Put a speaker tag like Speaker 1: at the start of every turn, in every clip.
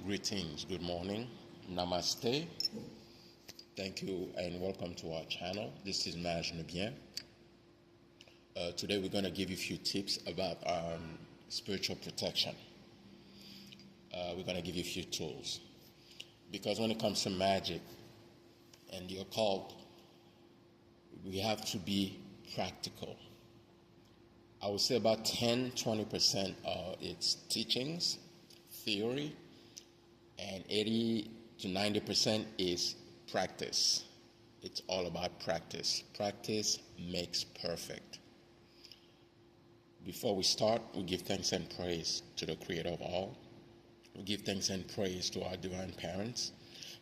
Speaker 1: Greetings, good morning, namaste. Thank you and welcome to our channel. This is Nahemah. Today we're going to give you a few tips about spiritual protection. We're going to give you a few tools. Because when it comes to magic and the occult, we have to be practical. I would say about 10-20% of its teachings, theory, and 80 to 90% is practice. It's all about practice. Practice makes perfect. Before we start, we give thanks and praise to the Creator of all. We give thanks and praise to our divine parents.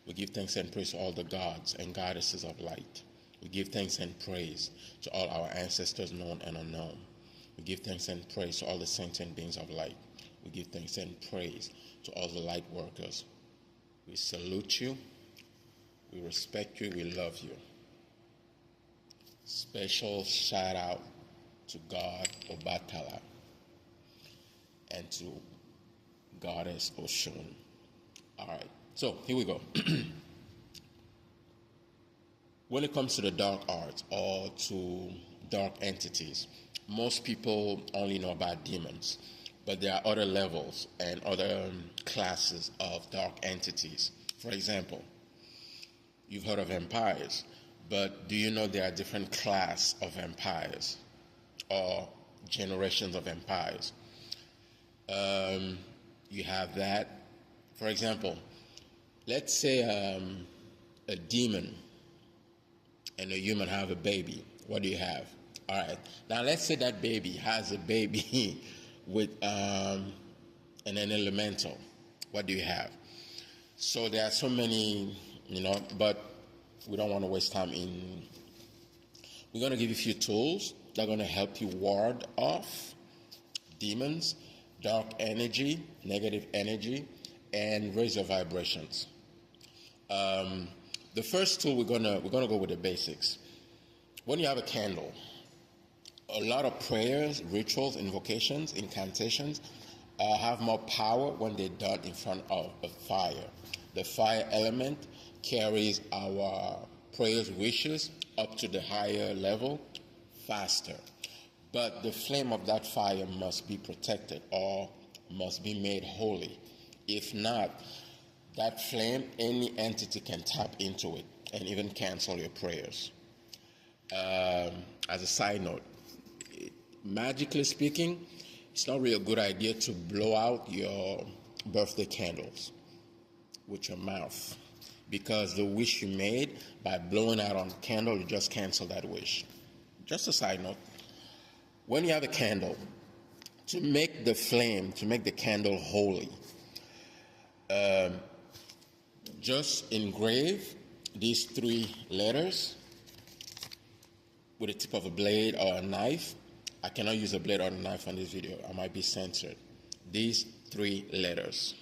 Speaker 1: We give thanks and praise to all the gods and goddesses of light. We give thanks and praise to all our ancestors, known and unknown. We give thanks and praise to all the saints and beings of light. We give thanks and praise to all the light workers. We salute you. We respect you. We love you. Special shout out to God Obatala and to Goddess Oshun. All right, so here we go. When it comes to the dark arts or to dark entities, most people only know about demons, but there are other levels and other classes of dark entities. For example, you've heard of vampires, but do you know there are different classes of vampires or generations of vampires? You have that. For example, let's say a demon and a human have a baby. What do you have? All right. Now let's say that baby has a baby with an elemental. What do you have? So there are so many, but we don't want to waste time in. We're going to give you a few tools that are going to help you ward off demons, dark energy, negative energy, and raise your vibrations. The first tool we're gonna go with the basics. When you have a candle, a lot of prayers, rituals, invocations, incantations have more power when they're done in front of a fire. The fire element carries our prayers, wishes up to the higher level faster. But the flame of that fire must be protected or must be made holy. If not, that flame, any entity can tap into it and even cancel your prayers. As a side note, magically speaking, it's not really a good idea to blow out your birthday candles with your mouth, because the wish you made by blowing out on the candle, you just cancel that wish. Just a side note. When you have a candle, to make the flame, to make the candle holy, just engrave these 3 letters with the tip of a blade or a knife. I cannot use a blade or a knife on this video. I might be censored. These 3 letters,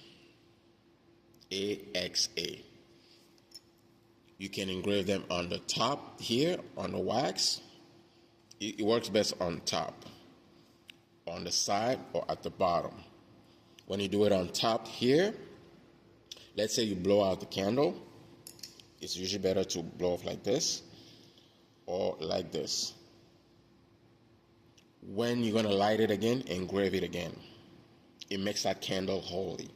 Speaker 1: AXA. You can engrave them on the top here, on the wax. It works best on top, on the side, or at the bottom. When you do it on top here, let's say you blow out the candle. It's usually better to blow off like this or like this. When you're going to light it again, engrave it again. It makes that candle holy.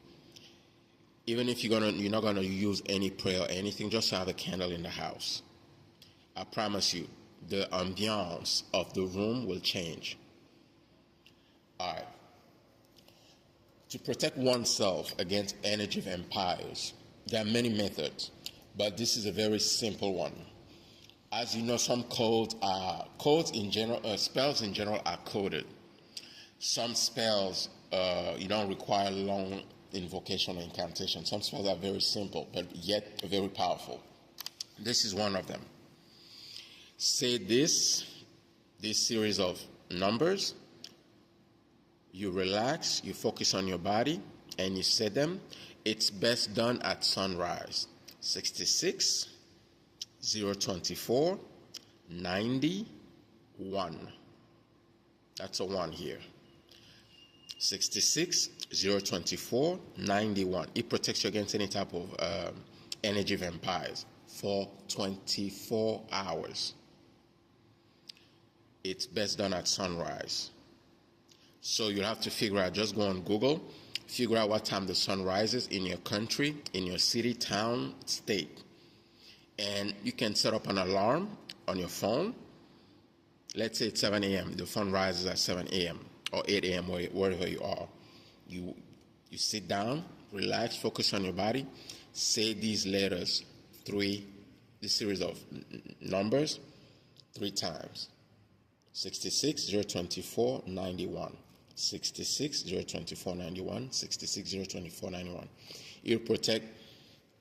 Speaker 1: Even if you're not going to use any prayer or anything, just have a candle in the house. I promise you, the ambiance of the room will change. All right. To protect oneself against energy vampires, there are many methods, but this is a very simple one. As you know, some spells in general are coded. Some spells you don't require long invocation or incantation. Some spells are very simple, but yet very powerful. This is one of them. Say this series of numbers. You relax, you focus on your body, and you say them. It's best done at sunrise. 66, 024, 90, 1. That's a 1 here. 66, 02491. It protects you against any type of energy vampires for 24 hours. It's best done at sunrise. So you'll have to figure out, just go on Google, figure out what time the sun rises in your country, in your city, town, state. And you can set up an alarm on your phone. Let's say it's 7 a.m. The sun rises at 7 a.m. or 8 a.m. wherever you are. You sit down, relax, focus on your body, say these letters, this series of numbers, 3 times. 66 024 91. 66 024 91. 66 024 91. It will protect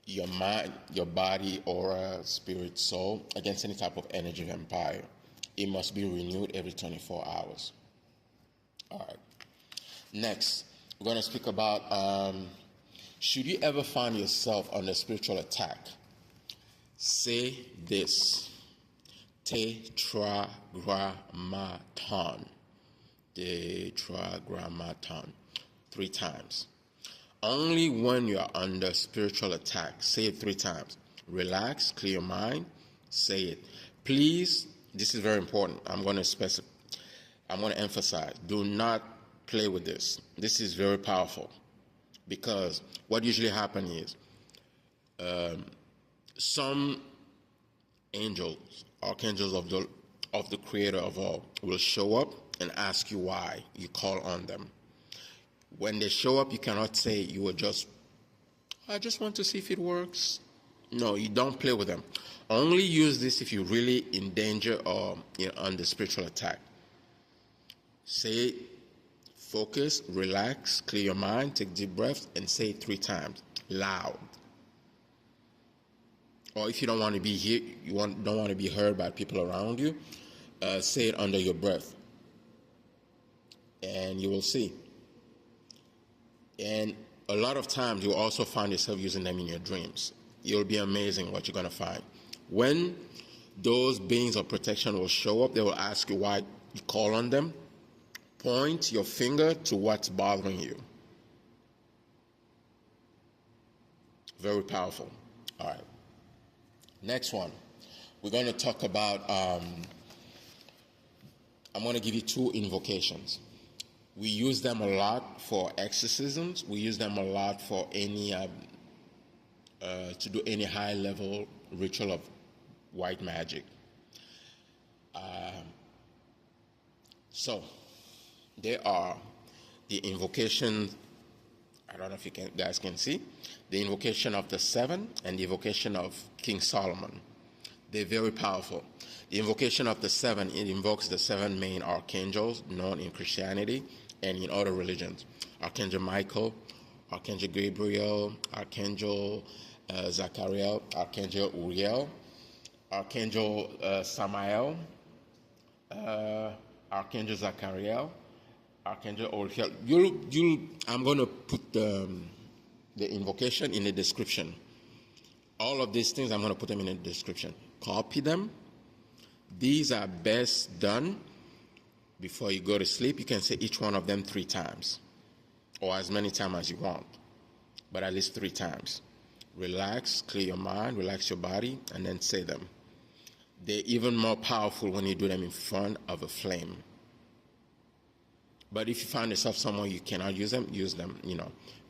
Speaker 1: your mind, your body, aura, spirit, soul against any type of energy vampire. It must be renewed every 24 hours. All right. Next, we're going to speak about should you ever find yourself under spiritual attack, say this. TETRAGRAMMATON. TETRAGRAMMATON. 3 times. Only when you are under spiritual attack, say it 3 times. Relax, clear your mind, say it. Please, this is very important. I'm going to emphasize, do not play with this. This is very powerful, because what usually happens is some angels, archangels of the creator of all, will show up and ask you why you call on them. When they show up, you cannot say I just want to see if it works. No, you don't play with them. Only use this if you're really in danger or under spiritual attack. Say, focus, relax, clear your mind, take deep breaths, and say it 3 times, loud. Or if you don't want to be here, don't want to be heard by people around you, say it under your breath, and you will see. And a lot of times you'll also find yourself using them in your dreams. You'll be amazing what you're going to find. When those beings of protection will show up, they will ask you why you call on them. Point your finger to what's bothering you. Very powerful. All right. Next one, we're going to talk about, I'm going to give you 2 invocations. We use them a lot for exorcisms. We use them a lot for any, to do any high-level ritual of white magic. So, there are the invocations. I don't know if you guys can see. The invocation of the 7 and the invocation of King Solomon. They're very powerful. The invocation of the 7, it invokes the 7 main archangels known in Christianity and in other religions. Archangel Michael, Archangel Gabriel, Archangel Zachariel, Archangel Uriel, Archangel Samael, Archangel Zachariel, Archangel Elial. I'm going to put the invocation in the description. All of these things, I'm going to put them in the description. Copy them. These are best done before you go to sleep. You can say each one of them 3 times, or as many times as you want, but at least 3 times. Relax, clear your mind, relax your body, and then say them. They're even more powerful when you do them in front of a flame. But if you find yourself somewhere you cannot use them,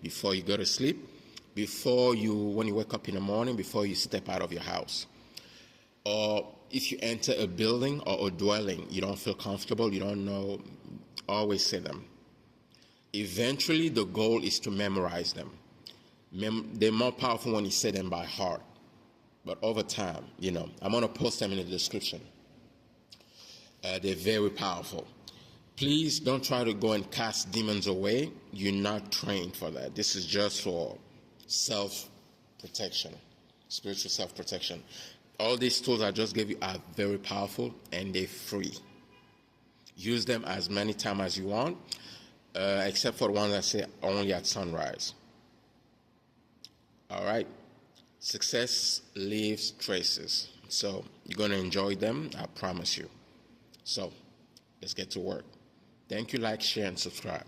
Speaker 1: before you go to sleep, when you wake up in the morning, before you step out of your house. Or if you enter a building or a dwelling, you don't feel comfortable, you don't know, always say them. Eventually, the goal is to memorize them. They're more powerful when you say them by heart. But over time, I'm going to post them in the description. They're very powerful. Please don't try to go and cast demons away. You're not trained for that. This is just for self-protection, spiritual self-protection. All these tools I just gave you are very powerful, and they're free. Use them as many times as you want, except for the ones I say only at sunrise. All right. Success leaves traces. So you're going to enjoy them, I promise you. So let's get to work. Thank you. Like, share, and subscribe.